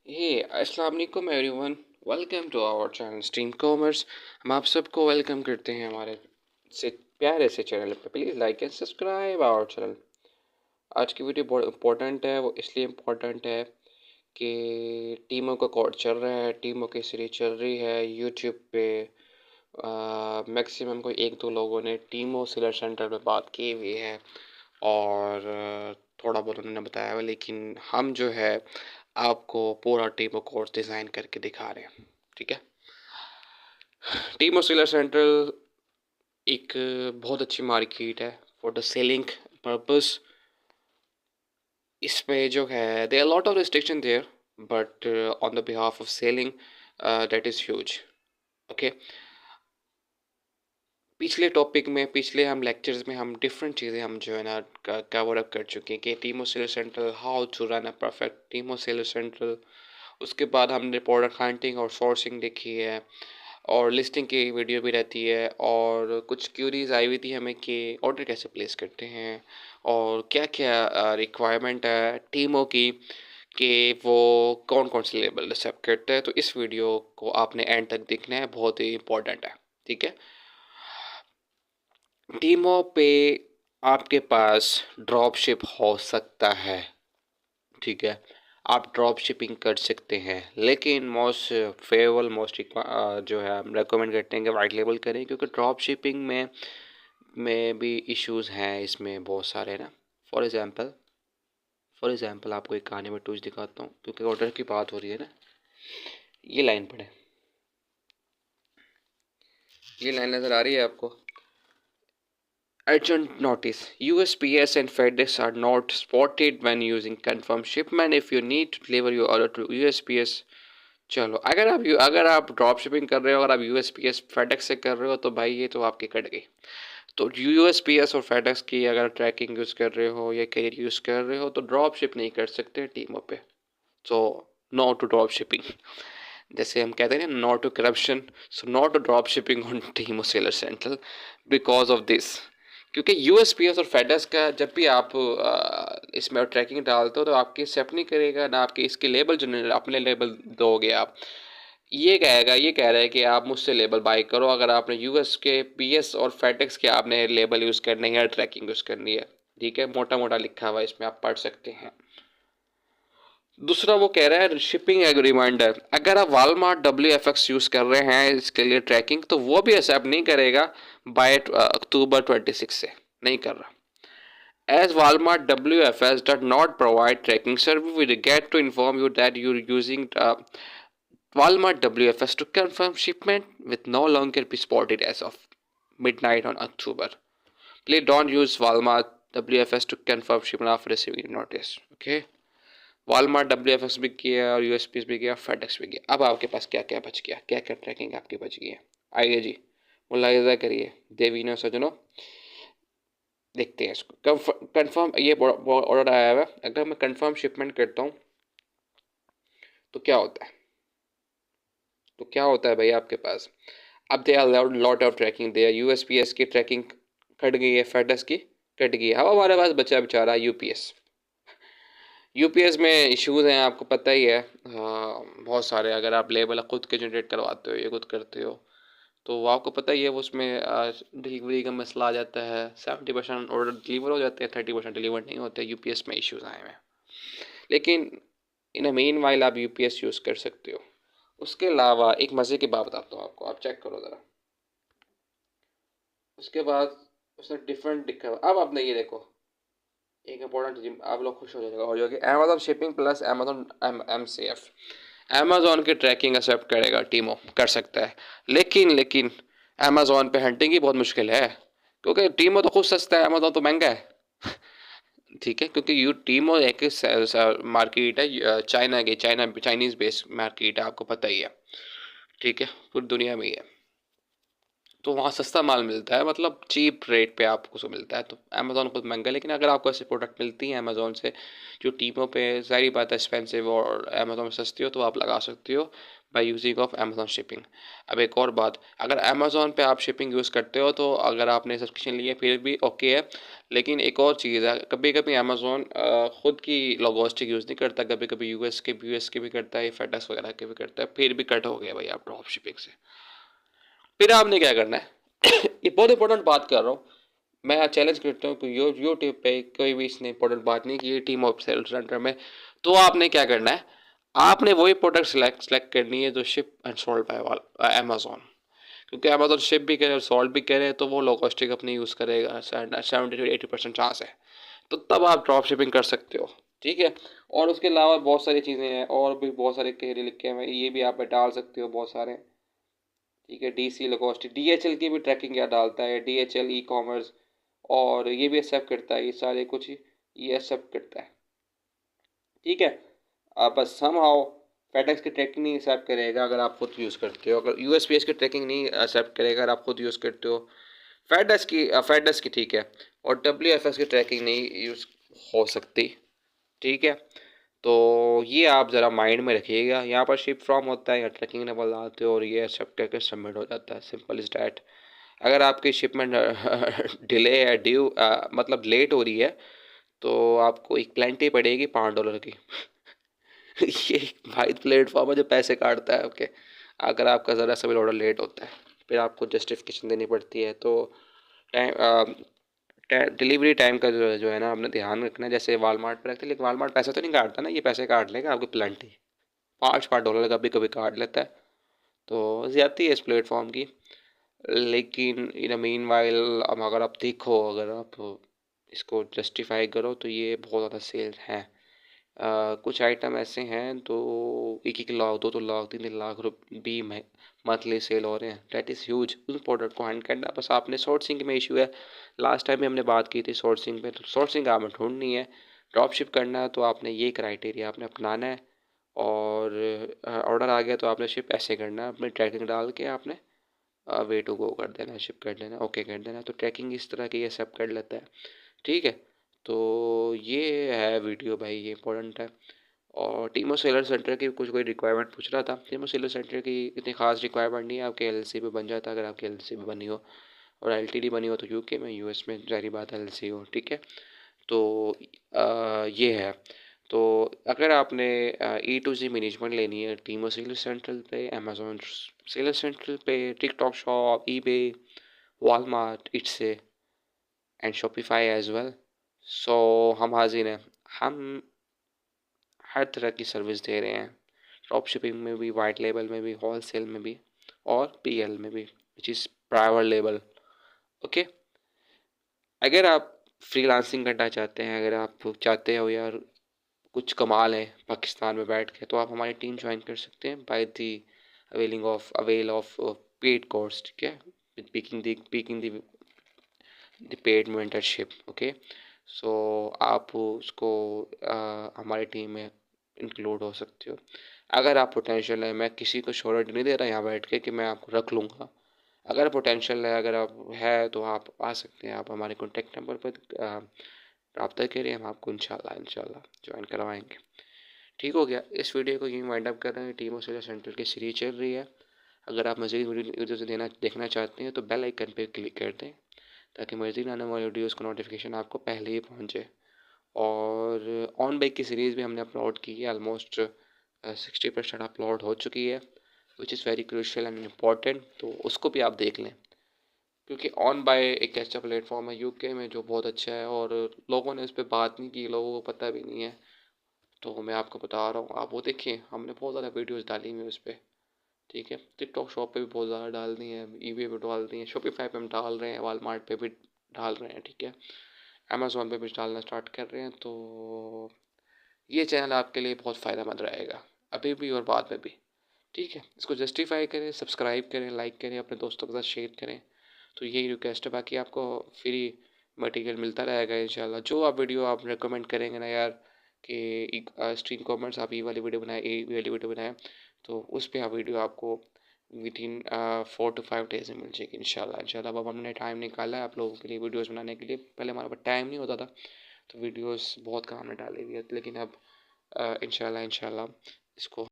हे अस्सलाम वालेकुम everyone. Welcome to our channel Stream Commerce. हम आप सबको वेलकम करते हैं हमारे से प्यारे से चैनल पे। Please like and subscribe our channel. आज की वीडियो बहुत इम्पोर्टेंट है। वो इसलिए इम्पोर्टेंट है कि टीमों का कोड चल रहा है, टीमों की सीरीज चल रही है यूट्यूब पे। मैक्सिमम कोई एक दो लोगों ने टीमों सिलर सेंटर में बात की हुई है और थोड़ा बहुत उन्होंने बताया हुआ, लेकिन हम जो है आपको पूरा टीमो कोर्स डिज़ाइन करके दिखा रहे हैं। ठीक है। टीमो सिलर सेंट्रल एक बहुत अच्छी मार्केट है फॉर द सेलिंग पर्पस। इस पे जो है there lot of restriction there, but on the behalf of selling that is huge. Okay. पिछले टॉपिक में, पिछले हम लेक्चर्स में हम डिफरेंट चीज़ें हम जो है ना कवर अप कर चुके हैं कि Temu seller central, how to run a perfect Temu seller central. उसके बाद हमने प्रोडक्ट हंटिंग और सोर्सिंग देखी है और लिस्टिंग की वीडियो भी रहती है, और कुछ क्यूरीज आई हुई थी हमें कि ऑर्डर कैसे प्लेस करते हैं और क्या क्या रिक्वायरमेंट है टीमों की, कि वो कौन कौन से लेबल एक्सेप्ट करते हैं। तो इस वीडियो को आपने एंड तक देखना है, बहुत ही इंपॉर्टेंट है। ठीक है। टीमों पे आपके पास ड्रॉप शिप हो सकता है। ठीक है। आप ड्रॉप शिपिंग कर सकते हैं, लेकिन मोस्ट फेवरेबल मोस्ट जो है हम रेकमेंड करते हैं कि वाइट लेबल करें, क्योंकि ड्रॉप शिपिंग में भी इश्यूज हैं इसमें बहुत सारे ना। फॉर एग्जांपल आपको एक कहानी में टूच दिखाता हूँ, क्योंकि ऑर्डर की बात हो रही है ना। ये लाइन पढ़े, ये लाइन नज़र आ रही है आपको? Urgent notice. USPS and FedEx are not spotted when using confirm shipment. If you need to deliver your order to USPS, चलो, अगर आप ड्रॉप शिपिंग कर रहे हो, अगर आप USPS FedEx से कर रहे हो, तो भाई ये तो आपकी कट गई। तो USPS और FedEx की अगर ट्रैकिंग यूज़ कर रहे हो या कैरियर यूज़ कर रहे हो, तो ड्रॉप शिप नहीं कर सकते टीमों पे। So no to drop shipping. जैसे हम कहते हैं ना, no to corruption, so no to drop shipping on Temu seller central because of this. क्योंकि यूएसपीएस और फेडस का जब भी आप इसमें ट्रैकिंग डालते हो, तो आपकी एक्सेप्ट नहीं करेगा ना, आपके इसके लेबल जो अपने लेबल दोगे आप। ये कह रहा है कि आप मुझसे लेबल बाई करो, अगर आपने यूएस के पीएस और फेडेक्स के आपने लेबल यूज़ करने है, ट्रैकिंग यूज़ करनी है। ठीक है, मोटा मोटा लिखा हुआ है इसमें, आप पढ़ सकते हैं। दूसरा वो कह रहा है शिपिंग रिमाइंडर। अगर आप वालमार्ट WFX यूज़ कर रहे हैं इसके लिए ट्रैकिंग, तो वो भी एक्सेप्ट नहीं करेगा बाय अक्टूबर 26 से, नहीं कर रहा। As Walmart WFS does not provide tracking service, we regret to inform you that you're using Walmart WFS to confirm shipment with no longer be spotted as of midnight on October. Please don't use Walmart WFS to confirm shipment after receiving notice. Okay? Walmart WFS भी किया और USPS भी किया, FedEx भी किया। अब आपके पास क्या क्या बच गया, क्या क्या ट्रैकिंग आपकी बच गई है? आइए जी, मुलाहिजा करिए देवीनो सजनों, देखते हैं इसको। कंफर्म ये ऑर्डर आया हुआ है, अगर मैं कंफर्म शिपमेंट करता हूँ तो क्या होता है? भाई आपके पास अब they are lot of tracking, they USPS की ट्रैकिंग कट गई है, फेडस की कट गई है। अब हमारे पास बचा बेचारा यूपीएस। यूपीएस में इश्यूज हैं, आपको पता ही है। बहुत सारे, अगर आप लेबल खुद के जनरेट करवाते हो, ये खुद करते हो, तो वो आपको पता ही है। वो उसमें डिलीवरी का मसला आ जाता है। 70% ऑर्डर डिलीवर हो जाते हैं, 30% डिलीवर नहीं होते। यूपीएस में इश्यूज आए हुए हैं, लेकिन इन अ मीन वाइल आप यूपीएस यूज़ कर सकते हो। उसके अलावा एक मज़े की बात बताता हूँ आपको, आप चेक करो ज़रा। उसके बाद उसने डिफरेंट दिखा। अब आपने ये देखो, एक इंपॉर्टेंट चीज़, आप लोग खुश हो जाओगे। Amazon shipping plus Amazon MCF, Amazon की ट्रैकिंग एक्सेप्ट करेगा, टीमो कर सकता है, लेकिन अमेजोन पे हंटिंग ही बहुत मुश्किल है, क्योंकि टीमो तो खुद सस्ता है, अमेजोन तो महंगा है। ठीक है, क्योंकि यू टीमो एक मार्केट है चाइना की, चाइनीज़ बेस्ड मार्केट है, आपको पता ही है। ठीक है, पूरी दुनिया में ही है। तो वहाँ सस्ता माल मिलता है, मतलब चीप रेट पे आपको उसको मिलता है। तो अमेज़ोन खुद महंगा है, लेकिन अगर आपको ऐसे प्रोडक्ट मिलती हैं अमेज़ोन से जो टीमों पे ज़ाहिर बात है एक्सपेंसिव और अमेज़ोन में सस्ती हो, तो आप लगा सकते हो by using of Amazon shipping. अब एक और बात, अगर अमेज़ोन पे आप शिपिंग यूज़ करते हो तो अगर आपने सब्सक्रिप्शन लिया फिर भी ओके है, लेकिन एक और चीज़ है, कभी कभी अमेज़ोन खुद की लॉजिस्टिक यूज़ नहीं करता, कभी कभी यूएस के भी करता है, फेडेक्स वगैरह के भी करता है, फिर भी कट हो गया भाई आप ड्रॉप शिपिंग से। फिर आपने क्या करना है ये बहुत इंपॉर्टेंट बात कर रहा हूँ मैं, चैलेंज करता हूँ कि यूट्यूब पे कोई भी इसने इंपॉर्टेंट बात नहीं की टीम ऑफ सेल्स सेंटर में। तो आपने क्या करना है, आपने वही प्रोडक्ट सेलेक्ट करनी है जो ship and sold by Amazon, क्योंकि अमेजोन शिप भी करे सोल्ड भी करे तो वो लॉजिस्टिक अपनी यूज़ करेगा, 70 to 80% चांस है। तो तब आप ड्रॉप शिपिंग कर सकते हो, ठीक है। और उसके अलावा बहुत सारी चीज़ें हैं, और भी बहुत सारे केरियर लिखे हुए हैं, ये भी आप डाल सकते हो बहुत सारे, ठीक है। D C logistic, D H L की भी ट्रैकिंग क्या डालता है, D H L e commerce, और ये भी एक्सेप्ट करता है, ये सारे कुछ ये एक्सेप्ट करता है, ठीक है। आप बस सम हाउ फेडेक्स की ट्रैकिंग नहीं एक्सेप्ट करेगा अगर आप खुद यूज़ करते हो, अगर यूएसपीएस की ट्रैकिंग नहीं एक्सेप्ट करेगा अगर आप खुद यूज़ करते हो। फेडेक्स की ठीक है, और डब्ल्यू एफ एस की ट्रैकिंग नहीं यूज़ हो सकती, ठीक है। तो ये आप ज़रा माइंड में रखिएगा, यहाँ पर शिप फ्रॉम होता है या ट्रैकिंग नंबर डालते हो और ये एक्सेप्ट करके सबमिट हो जाता है, सिंपल इज डैट। अगर आपकी शिपमेंट डिले है, मतलब लेट हो रही है, तो आपको एक प्लेंटी पड़ेगी $5 की ये भाई प्लेटफॉर्म है जो पैसे काटता है, ओके। अगर आपका ज़रा सा भी ऑर्डर लेट होता है फिर आपको जस्टिफिकेशन देनी पड़ती है। तो टाइम डिलीवरी टाइम का जो है ना आपने ध्यान रखना है, जैसे वालमार्ट पर रखते हैं, लेकिन वालमार्ट पैसे तो नहीं काटता ना, ये पैसे काट लेगा आपकी प्लेंटी, $5 कभी कभी काट लेता है। तो ज़्यादती है इस प्लेटफॉर्म की, लेकिन इन मीन वाइल अब अगर आप देखो, अगर आप इसको जस्टिफाई करो तो ये बहुत ज़्यादा सेल हैं। कुछ आइटम ऐसे हैं तो 1-1 लाख, 2-2 लाख, 3-3 लाख रुपये भी मंथली सेल हो रहे हैं, डैट इज़ ह्यूज। उस प्रोडक्ट को हैंड करना, बस आपने सोर्सिंग में इशू है, लास्ट टाइम भी हमने बात की थी सोर्सिंग पे, तो सोर्सिंग आपने ढूंढनी है, ड्रॉप शिप करना है तो आपने ये क्राइटेरिया आपने अपनाना है। और ऑर्डर आ गया तो आपने शिप ऐसे करना है, अपने ट्रैकिंग डाल के आपने वे टू गो कर देना है, शिप कर देना, ओके कर देना, तो ट्रैकिंग इस तरह की ये सब कर लेता है, ठीक है। तो ये है वीडियो भाई, ये इंपॉर्टेंट है। और टीमो सेलर सेंटर की कुछ कोई रिक्वायरमेंट पूछ रहा था, टीमो सेलर सेंटर की इतनी खास रिक्वायरमेंट नहीं है, आपके एलएलसी पे बन जाता है अगर आपकी एलएलसी पे बनी हो, और एलटीडी बनी हो तो यूके में, यूएस में जारी बात है एलएलसी हो, ठीक है। तो ये है। तो अगर आपने ई टू जी मैनेजमेंट लेनी है टीमो सेलर सेंट्रल पे, अमेजोन सेलर सेंट्रल पे, TikTok shop, eBay, Walmart, Etsy and Shopify as well, so हम हाजिर हैं। हम हर तरह की सर्विस दे रहे हैं, ड्रॉप शिपिंग में भी, वाइट लेबल में भी, होल सेल में भी, और पीएल में भी, which is private label, okay. अगर आप फ्रीलांसिंग करना चाहते हैं, अगर आप चाहते हो यार कुछ कमाल है पाकिस्तान में बैठ के, तो आप हमारी टीम ज्वाइन कर सकते हैं by the avail of paid course, ठीक है, with picking the paid mentorship, okay. So आप उसको हमारी टीम में इंक्लूड हो सकते हो। अगर आप पोटेंशियल है, मैं किसी को श्योरिटी नहीं दे रहा यहाँ बैठ के कि मैं आपको रख लूँगा, अगर पोटेंशियल है, अगर आप है तो आप आ सकते हैं, आप हमारे कॉन्टेक्ट नंबर पर रब्ता करिए, हम आपको इंशाल्लाह इंशाल्लाह ज्वाइन करवाएंगे। ठीक हो गया, इस वीडियो को यूँ वाइंड अप कर रहे हैं, टीम ऑस्ट्रेलिया सेंट्रल की सीरीज चल रही है। अगर आप मज़ीद वीडियो से देखना चाहते हैं तो बेल आइकन पर क्लिक कर दें, ताकि मज़ीद आने वाली वीडियोज़ का नोटिफिकेशन आपको पहले ही पहुँचे। और ऑन बाइक की सीरीज़ भी हमने अपलोड की है, ऑलमोस्ट 60% अपलोड हो चुकी है, which is very crucial and important, तो उसको भी आप देख लें, क्योंकि ऑन बाय एक ऐसा प्लेटफॉर्म है यूके में जो बहुत अच्छा है, और लोगों ने इस पर बात नहीं की, लोगों को पता भी नहीं है, तो मैं आपको बता रहा हूँ, आप वो देखिए, हमने बहुत ज़्यादा वीडियोस डाली हुई है उस पर, ठीक है। टिकटॉक शॉप पे भी बहुत ज़्यादा डाल दी है, ईबे पे डाल दी है, शॉपिफाई पे हम डाल रहे हैं, वॉलमार्ट पे भी डाल रहे हैं, ठीक है, अमेज़ोन पे भी डालना स्टार्ट कर रहे हैं। तो ये चैनल आपके लिए बहुत फ़ायदेमंद रहेगा, अभी भी और बाद में भी, ठीक है। इसको जस्टिफाई करें, सब्सक्राइब करें, लाइक करें, अपने दोस्तों के साथ शेयर करें, तो यही रिक्वेस्ट है। बाकी आपको फ्री मटेरियल मिलता रहेगा इंशाल्लाह, जो आप वीडियो आप रिकमेंड करेंगे ना यार, कि स्ट्रीम कॉमेंट्स आप ये वाली वीडियो बनाए, ये वाली वीडियो बनाएं, तो उस पर आप वीडियो आपको विदिन 4 to 5 डेज में मिल जाएगी इंशाल्लाह। इंशाल्लाह अब हमने टाइम निकाला है आप लोगों के लिए वीडियोस बनाने के लिए। पहले हमारे पास टाइम नहीं होता था तो वीडियोस बहुत कम हमने डाली हुई है, लेकिन अब इंशाल्लाह इंशाल्लाह इसको